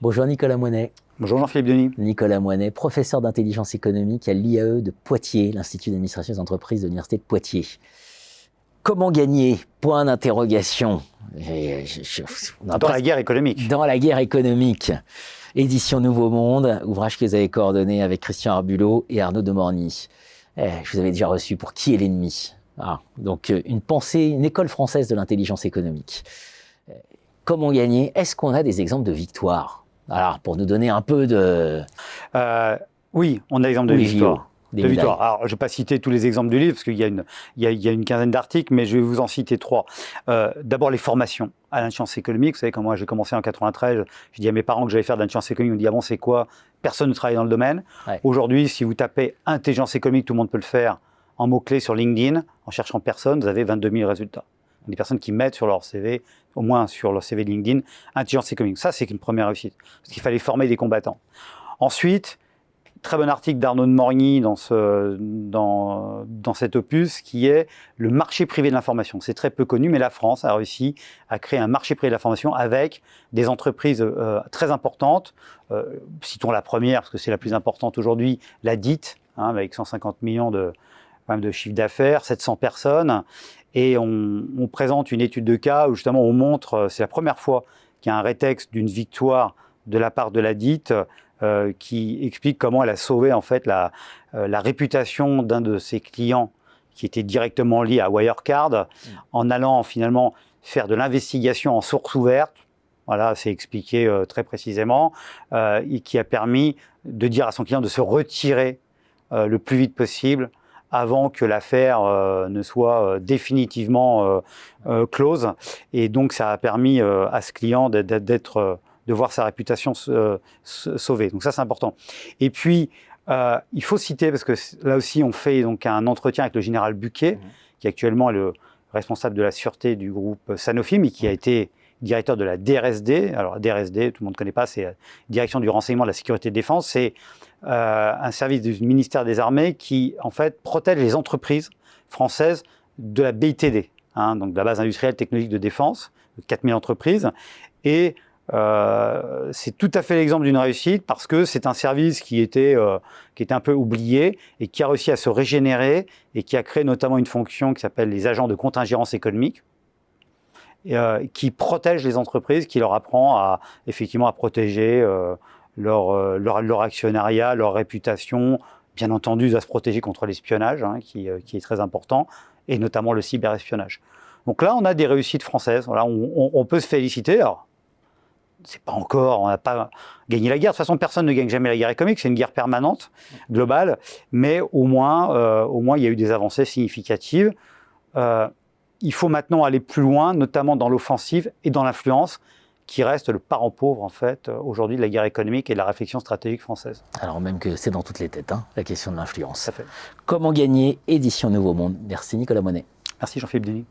Bonjour Nicolas Moinet. Bonjour Jean-Philippe Denis. Nicolas Moinet, professeur d'intelligence économique à l'IAE de Poitiers, l'Institut d'administration des entreprises de l'Université de Poitiers. Comment gagner? Point d'interrogation. Dans la guerre économique. Dans la guerre économique. Édition Nouveau Monde, ouvrage que vous avez coordonné avec Christian Arbulot et Arnaud Demorny. Je vous avais déjà reçu pour Qui est l'ennemi? Donc une pensée, une école française de l'intelligence économique. Comment gagner? Est-ce qu'on a des exemples de victoires? Alors, pour nous donner un peu de... Oui, on a des exemples de victoires. Alors, je ne vais pas citer tous les exemples du livre, parce qu'il y a une quinzaine d'articles, mais je vais vous en citer 3. D'abord, les formations à l'intelligence économique. Vous savez, quand moi j'ai commencé en 93, j'ai dit à mes parents que j'allais faire de l'intelligence économique. Ils m'ont dit, ah bon, c'est quoi? Personne ne travaille dans le domaine. Ouais. Aujourd'hui, si vous tapez intelligence économique, tout le monde peut le faire en mots-clés sur LinkedIn, en cherchant personne, vous avez 22 000 résultats. Des personnes qui mettent sur leur CV, au moins sur leur CV LinkedIn, intelligence économique. Ça, c'est une première réussite, parce qu'il fallait former des combattants. Ensuite, très bon article d'Arnaud Demorny dans cet opus, qui est le marché privé de l'information. C'est très peu connu, mais la France a réussi à créer un marché privé de l'information avec des entreprises très importantes. Citons la première, parce que c'est la plus importante aujourd'hui, la DIT, avec 150 millions de chiffre d'affaires, 700 personnes. Et on présente une étude de cas où justement on montre, c'est la première fois qu'il y a un rétexte d'une victoire de la part de la DIT qui explique comment elle a sauvé en fait la réputation d'un de ses clients qui était directement lié à Wirecard en allant finalement faire de l'investigation en source ouverte. Voilà, c'est expliqué très précisément, et qui a permis de dire à son client de se retirer le plus vite possible avant que l'affaire ne soit définitivement close. Et donc, ça a permis à ce client de voir sa réputation sauvée. Donc ça, c'est important. Et puis, il faut citer, parce que là aussi, on fait donc un entretien avec le général Buquet, qui actuellement est le responsable de la sûreté du groupe Sanofi, mais qui a été directeur de la DRSD. Alors, la DRSD, tout le monde ne connaît pas, c'est la Direction du renseignement de la sécurité de défense. C'est un service du ministère des Armées qui, en fait, protège les entreprises françaises de la BITD, donc de la base industrielle technologique de défense, de 4000 entreprises. Et c'est tout à fait l'exemple d'une réussite parce que c'est un service qui était un peu oublié et qui a réussi à se régénérer et qui a créé notamment une fonction qui s'appelle les agents de contingence économique, qui protège les entreprises, qui leur apprend effectivement à protéger leur actionnariat, leur réputation. Bien entendu, à se protéger contre l'espionnage, qui est très important, et notamment le cyberespionnage. Donc là, on a des réussites françaises. Voilà, on peut se féliciter. Alors, c'est pas encore, on n'a pas gagné la guerre. De toute façon, personne ne gagne jamais la guerre économique. C'est une guerre permanente, globale, mais au moins, il y a eu des avancées significatives. Il faut maintenant aller plus loin, notamment dans l'offensive et dans l'influence, qui reste le parent pauvre, en fait, aujourd'hui de la guerre économique et de la réflexion stratégique française. Alors même que c'est dans toutes les têtes, la question de l'influence. Tout à fait. Comment gagner? Édition Nouveau Monde. Merci Nicolas Moinet. Merci Jean-Philippe Denis.